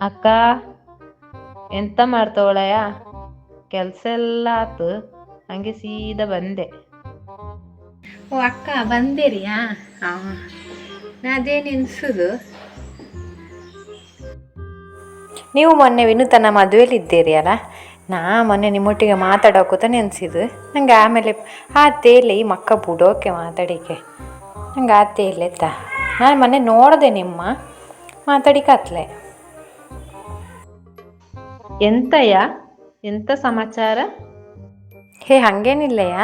ಅಕ್ಕ ಎಂತ ಮಾಡ್ತವಳಯ್ಯ? ಕೆಲ್ಸ ಎಲ್ಲ ಆತು, ಹಂಗೆ ಸೀದಾ ಬಂದೆ. ಓ ಅಕ್ಕ ಬಂದಿರಿಯಾ? ನಾ ಅದೇ ನೆನ್ಸುದು. ನೀವು ಮೊನ್ನೆ ವಿನೂತನ ಮದುವೆಲಿದ್ದೀರಿ ಅಲ್ಲ, ನಾ ಮೊನ್ನೆ ನಿಮ್ಮೊಟ್ಟಿಗೆ ಮಾತಾಡೋಕೂತ ನೆನೆಸಿದ್ದು. ನಂಗೆ ಆಮೇಲೆ ಆತೇ ಇಲ್ಲ ಈ ಮಕ್ಕ ಬಿಡೋಕೆ ಮಾತಾಡಿಕೆ, ನಂಗೆ ಆತೇ ಇಲ್ಲ ಎತ್ತ. ನಾನು ಮೊನ್ನೆ ನೋಡಿದೆ ನಿಮ್ಮ ಮಾತಾಡಿಕತ್ಲೆ. ಎಂತಯ್ಯ, ಎಂತ ಸಮಾಚಾರ? ಹಾಗೇನಿಲ್ಲಯ್ಯ,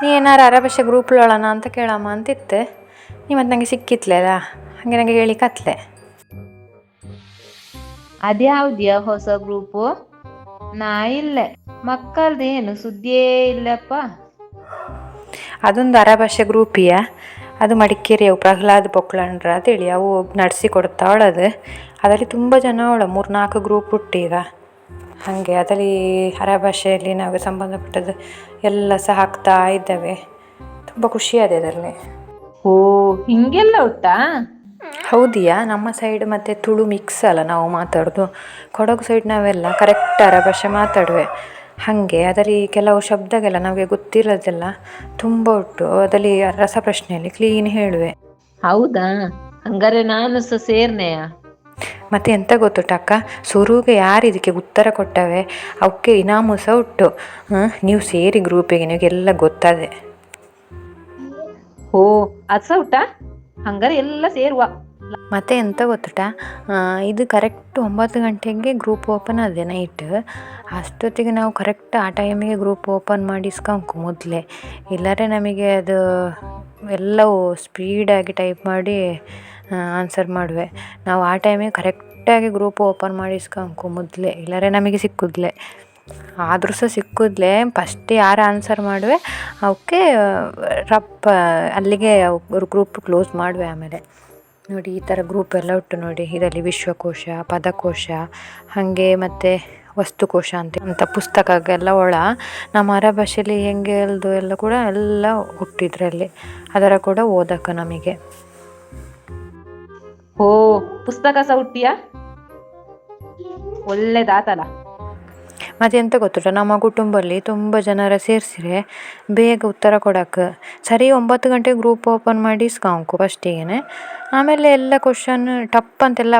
ನೀ ಏನಾರು ಅರಭಾಷೆ ಗ್ರೂಪ್ಲೊಳನ ಅಂತ ಕೇಳಮ್ಮ ಅಂತಿತ್ತು. ನೀ ಮತ್ತು ನನಗೆ ಸಿಕ್ಕಿತ್ಲೆಲ್ಲ, ಹಾಗೆ ನನಗೆ ಹೇಳಿಕತ್ಲೆ. ಅದ್ಯಾವ್ದ್ಯ ಹೊಸ ಗ್ರೂಪು? ನಾ ಇಲ್ಲೇ, ಮಕ್ಕಳದೇನು ಸುದ್ದಿಯೇ ಇಲ್ಲಪ್ಪ. ಅದೊಂದು ಅರಭಾಷೆ ಗ್ರೂಪಿಯ, ಅದು ಮಡಿಕೇರಿ ಅವು ಪ್ರಹ್ಲಾದ್ ಪೊಕ್ಲಂಡ್ರ ಅಂತೇಳಿ ಅವು ನಡೆಸಿ ಕೊಡ್ತಾವಳದು. ಅದರಲ್ಲಿ ತುಂಬ ಜನ ಅವಳ 3-4 ಗ್ರೂಪ್ ಹುಟ್ಟೀಗ. ಹಾಗೆ ಅದರಲ್ಲಿ ಅರಭಾಷೆಯಲ್ಲಿ ನಾವು ಸಂಬಂಧಪಟ್ಟದ್ದು ಎಲ್ಲ ಸಹ ಹಾಕ್ತಾ ಇದ್ದಾವೆ. ತುಂಬ ಖುಷಿಯಾದೆ ಅದರಲ್ಲಿ. ಓ, ಹಿಂಗೆಲ್ಲ ಉಂಟಾ? ಹೌದಿಯಾ, ನಮ್ಮ ಸೈಡ್ ಮತ್ತು ತುಳು ಮಿಕ್ಸ್ ಅಲ್ಲ ನಾವು ಮಾತಾಡೋದು. ಕೊಡಗು ಸೈಡ್ ನಾವೆಲ್ಲ ಕರೆಕ್ಟ್ ಅರಭಾಷೆ ಮಾತಾಡುವೆ. ಹಾಗೆ ಅದರಲ್ಲಿ ಕೆಲವು ಶಬ್ದಗೆಲ್ಲ ನಮಗೆ ಗೊತ್ತಿರೋದೆಲ್ಲ ತುಂಬ ಉಂಟು. ಅದರಲ್ಲಿ ರಸಪ್ರಶ್ನೆಯಲ್ಲಿ ಕ್ಲೀನ್ ಹೇಳುವೆ. ಹೌದಾ, ಹಂಗಾರೆ ನಾನು ಸಹ ಸೇರ್ನೆಯ? ಮತ್ತು ಎಂತ ಗೊತ್ತುಂಟಕ್ಕ, ಶುರುವಿಗೆ ಯಾರು ಇದಕ್ಕೆ ಉತ್ತರ ಕೊಟ್ಟವೆ ಅವಕ್ಕೆ ಇನಾಮು ಸಹ ಉಂಟು. ನೀವು ಸೇರಿ ಗ್ರೂಪಿಗೆ, ನಿಮಗೆಲ್ಲ ಗೊತ್ತದೆ. ಓ, ಅದು ಸಹ ಉಂಟಾ? ಹಂಗಾರೆ ಎಲ್ಲ ಸೇರುವ. ಮತ್ತು ಎಂತ ಗೊತ್ತುಂಟ, ಇದು ಕರೆಕ್ಟ್ 9 ಗಂಟೆಗೆ ಗ್ರೂಪ್ ಓಪನ್ ಆಗಿದೆ ನೈಟ್. ಅಷ್ಟೊತ್ತಿಗೆ ನಾವು ಕರೆಕ್ಟ್ ಆ ಟೈಮಿಗೆ ಗ್ರೂಪ್ ಓಪನ್ ಮಾಡಿ ಇಸ್ಕೊಂಕು ಮೊದಲೇ. ಇಲ್ಲರೆ ನಮಗೆ ಅದು ಎಲ್ಲವೂ ಸ್ಪೀಡಾಗಿ ಟೈಪ್ ಮಾಡಿ ಆನ್ಸರ್ ಮಾಡುವೆ. ನಾವು ಆ ಟೈಮಿಗೆ ಕರೆಕ್ಟಾಗಿ ಗ್ರೂಪ್ ಓಪನ್ ಮಾಡಿ ಇಸ್ಕೊಂಕು ಮೊದಲೇ, ಇಲ್ಲರೆ ನಮಗೆ ಸಿಕ್ಕುದ್ಲೆ. ಆದರೂ ಸಹ ಸಿಕ್ಕುದ್ಲೆ ಫಸ್ಟ್ ಯಾರು ಆನ್ಸರ್ ಮಾಡುವೆ ಅವಕ್ಕೆ ರಪ್ಪ ಅಲ್ಲಿಗೆ ಗ್ರೂಪ್ ಕ್ಲೋಸ್ ಮಾಡುವೆ. ಆಮೇಲೆ ನೋಡಿ, ಈ ಥರ ಗ್ರೂಪ್ ಎಲ್ಲ ಉಂಟು ನೋಡಿ. ಇದರಲ್ಲಿ ವಿಶ್ವಕೋಶ, ಪದಕೋಶ, ಹಾಗೆ ಮತ್ತು ವಸ್ತುಕೋಶ ಅಂತ ಪುಸ್ತಕಗೆಲ್ಲ ನಮ್ಮ ಅರಭಾಷೆಯಲ್ಲಿ ಹೆಂಗೆ ಎಲ್ದು ಎಲ್ಲ ಕೂಡ ಎಲ್ಲ ಹುಟ್ಟಿದ್ರಲ್ಲಿ ಅದರ ಕೂಡ ಓದಕ್ಕೆ ನಮಗೆ. ಓ, ಪುಸ್ತಕ ಸಹ ಹುಟ್ಟಿಯಾ? ಒಳ್ಳೇದಾತಲ್ಲ. ಮತ್ತು ಎಂತ ಗೊತ್ತುಂಟ, ನಮ್ಮ ಕುಟುಂಬದಲ್ಲಿ ತುಂಬ ಜನರ ಸೇರಿಸಿದ್ರೆ ಬೇಗ ಉತ್ತರ ಕೊಡೋಕ್ಕೆ ಸರಿ 9 ಗಂಟೆಗೆ ಗ್ರೂಪ್ ಓಪನ್ ಮಾಡಿ ಇಸ್ಕೊಂಕು ಫಸ್ಟಿಗೆ. ಆಮೇಲೆ ಎಲ್ಲ ಕ್ವಶನ್ ಟಪ್ ಅಂತೆಲ್ಲ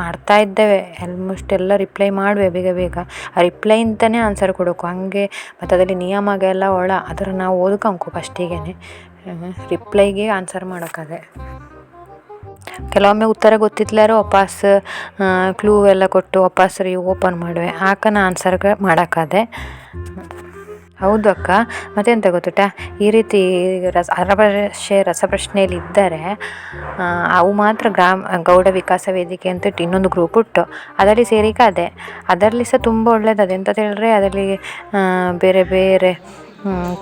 ಮಾಡ್ತಾ ಇದ್ದೇವೆ. ಆಲ್ಮೋಸ್ಟ್ ಎಲ್ಲ ರಿಪ್ಲೈ ಮಾಡುವೆ ಬೇಗ ಬೇಗ. ಆ ರಿಪ್ಲೈ ಅಂತಲೇ ಆನ್ಸರ್ ಕೊಡೋಕು ಹಂಗೆ. ಮತ್ತು ಅದರಲ್ಲಿ ನಿಯಮಗೆಲ್ಲ ಅದರ ನಾವು ಓದ್ಕೊಂಕು ಫಸ್ಟಿಗೆ, ರಿಪ್ಲೈಗೆ ಆನ್ಸರ್ ಮಾಡೋಕ್ಕದೆ. ಕೆಲವೊಮ್ಮೆ ಉತ್ತರ ಗೊತ್ತಿತ್ತಲಾರು ವಾಪಸ್ ಕ್ಲೂ ಎಲ್ಲ ಕೊಟ್ಟು ವಾಪಸ್ ಓಪನ್ ಮಾಡುವೆ, ಆಕನ ಆನ್ಸರ್ಗೆ ಮಾಡೋಕ್ಕದೆ. ಹೌದು ಅಕ್ಕ. ಮತ್ತು ಎಂತ ಗೊತ್ತುಂಟ, ಈ ರೀತಿ ಅರಭಾಷೆ ರಸಪ್ರಶ್ನೆಯಲ್ಲಿ ಇದ್ದರೆ ಅವು ಮಾತ್ರ ಗೌಡ ವಿಕಾಸ ವೇದಿಕೆ ಅಂತ ಇನ್ನೊಂದು ಗ್ರೂಪ್ ಉಂಟು, ಅದರಲ್ಲಿ ಸೇರಿಕಾದೆ. ಅದರಲ್ಲಿ ಸಹ ತುಂಬ ಒಳ್ಳೆಯದು. ಎಂತ ಹೇಳಿದ್ರೆ ಅದರಲ್ಲಿ ಬೇರೆ ಬೇರೆ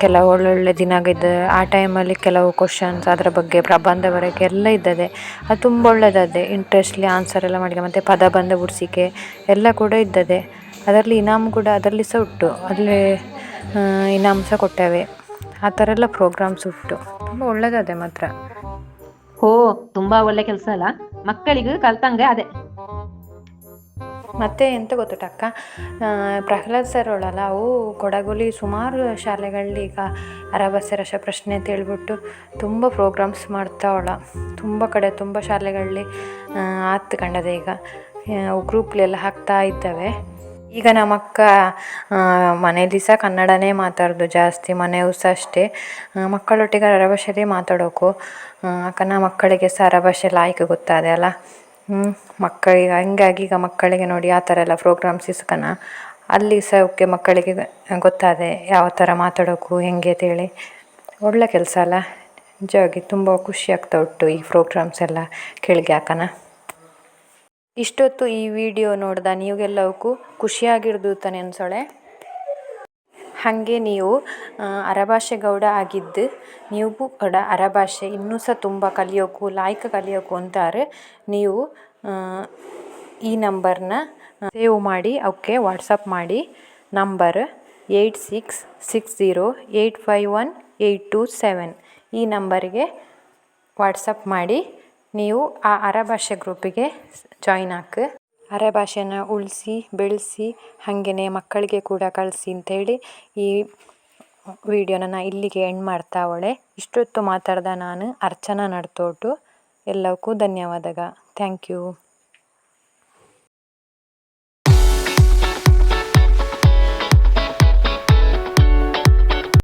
ಕೆಲವು ಒಳ್ಳೊಳ್ಳೆ ದಿನಗಿದ್ದು ಆ ಟೈಮಲ್ಲಿ ಕೆಲವು ಕ್ವಶನ್ಸ್ ಅದರ ಬಗ್ಗೆ ಪ್ರಬಂಧ ಬರೋಕ್ಕೆ ಎಲ್ಲ ಇದ್ದದೆ. ಅದು ತುಂಬ ಒಳ್ಳೆಯದೇ, ಇಂಟ್ರೆಸ್ಟ್ಲಿ ಆನ್ಸರ್ ಎಲ್ಲ ಮಾಡಿ. ಮತ್ತು ಪದಬಂಧ ಬಿಡ್ಸಿಕೆ ಎಲ್ಲ ಕೂಡ ಇದ್ದದೆ. ಅದರಲ್ಲಿ ಇನಾಮು ಕೂಡ ಅದರಲ್ಲಿ ಸಹ ಉಂಟು. ಅಲ್ಲಿ ಇನಾಮು ಸಹ ಕೊಟ್ಟೇವೆ. ಆ ಥರ ಎಲ್ಲ ಪ್ರೋಗ್ರಾಮ್ಸ್ ಉಂಟು. ತುಂಬ ಒಳ್ಳೆಯದೇ ಮಾತ್ರ. ಓ, ತುಂಬ ಒಳ್ಳೆ ಕೆಲಸ ಅಲ್ಲ, ಮಕ್ಕಳಿಗೂ ಕಲ್ತಂಗೆ ಅದೇ. ಮತ್ತು ಎಂತ ಗೊತ್ತುಂಟಕ್ಕ, ಪ್ರಹ್ಲಾದ್ ಸರ್ ಅವಳಲ್ಲ, ಅವು ಕೊಡಗುಲಿ ಸುಮಾರು ಶಾಲೆಗಳಲ್ಲಿ ಈಗ ಅರಭಾಷೆ ರಸಪ್ರಶ್ನೆ ಅಂತ ಹೇಳ್ಬಿಟ್ಟು ತುಂಬ ಪ್ರೋಗ್ರಾಮ್ಸ್ ಮಾಡ್ತಾವಳ. ತುಂಬ ಕಡೆ ತುಂಬ ಶಾಲೆಗಳಲ್ಲಿ ಆತು ಕಂಡದೆ. ಈಗ ಗ್ರೂಪ್ಲೆಲ್ಲ ಹಾಕ್ತಾ ಇದ್ದಾವೆ. ಈಗ ನಮ್ಮ ಅಕ್ಕ ಮನೇಲಿ ಸಹ ಕನ್ನಡನೇ ಮಾತಾಡೋದು ಜಾಸ್ತಿ, ಮನೆಯೂ ಸಹ ಅಷ್ಟೇ. ಮಕ್ಕಳೊಟ್ಟಿಗೆ ಅರಭಾಷೆಯಲ್ಲೇ ಮಾತಾಡೋಕು. ಅಕ್ಕನ ಮಕ್ಕಳಿಗೆ ಸಹ ಅರಭಾಷೆ ಲಾಯ್ಕೆ ಗೊತ್ತಾದೆ ಅಲ್ಲ. ಮಕ್ಕಳಿಗೆ ಹಂಗಾಗಿ ಈಗ ಮಕ್ಕಳಿಗೆ ನೋಡಿ ಆ ಥರ ಎಲ್ಲ ಪ್ರೋಗ್ರಾಮ್ಸ್ ಇಸ್ಕನ ಅಲ್ಲಿ ಸಹ ಅವಕ್ಕೆ ಮಕ್ಕಳಿಗೆ ಗೊತ್ತಾದೆ ಯಾವ ಥರ ಮಾತಾಡೋಕು ಹೆಂಗೆ ಅಂತೇಳಿ. ಒಳ್ಳೆ ಕೆಲಸ ಅಲ್ಲ, ನಿಜವಾಗಿ ತುಂಬ ಖುಷಿ ಆಗ್ತಾ ಉಂಟು ಈ ಪ್ರೋಗ್ರಾಮ್ಸ್ ಎಲ್ಲ ಕೇಳಿಗೆ ಹಾಕನ. ಇಷ್ಟೊತ್ತು ಈ ವಿಡಿಯೋ ನೋಡ್ದ ನೀವೆಲ್ಲವಕ್ಕೂ ಖುಷಿಯಾಗಿರ್ದು ತಾನೆ ಅನ್ಸೋಳೆ. ಹಾಗೆ ನೀವು ಅರಭಾಷೆ ಗೌಡ ಆಗಿದ್ದು ನೀವು ಕೂಡ ಅರಭಾಷೆ ಇನ್ನೂ ಸಹ ತುಂಬ ಕಲಿಯೋಕು ಲಾಯ್ಕ ಕಲಿಯೋಕು ಅಂತಾರೆ. ನೀವು ಈ ನಂಬರ್ನ ಸೇವ್ ಮಾಡಿ ಅವಕ್ಕೆ ವಾಟ್ಸಪ್ ಮಾಡಿ. ನಂಬರ್ 8660851827 ಈ ನಂಬರಿಗೆ ವಾಟ್ಸಪ್ ಮಾಡಿ ನೀವು ಆ ಅರಭಾಷೆ ಗ್ರೂಪಿಗೆ ಜಾಯಿನ್ ಹಾಕು. ಅರೆ ಭಾಷೆನ ಉಳಿಸಿ ಬೆಳೆಸಿ ಹಾಗೆಯೇ ಮಕ್ಕಳಿಗೆ ಕೂಡ ಕಳಿಸಿ ಅಂತೇಳಿ ಈ ವಿಡಿಯೋನ ನಾ ಇಲ್ಲಿಗೆ ಎಂಡ್ ಮಾಡ್ತಾ ಅವಳೆ. ಇಷ್ಟೊತ್ತು ಮಾತಾಡ್ದ ನಾನು ಅರ್ಚನಾ ನಡ್ತೋಟು. ಎಲ್ಲವಕ್ಕೂ ಧನ್ಯವಾದಗ. Thank you.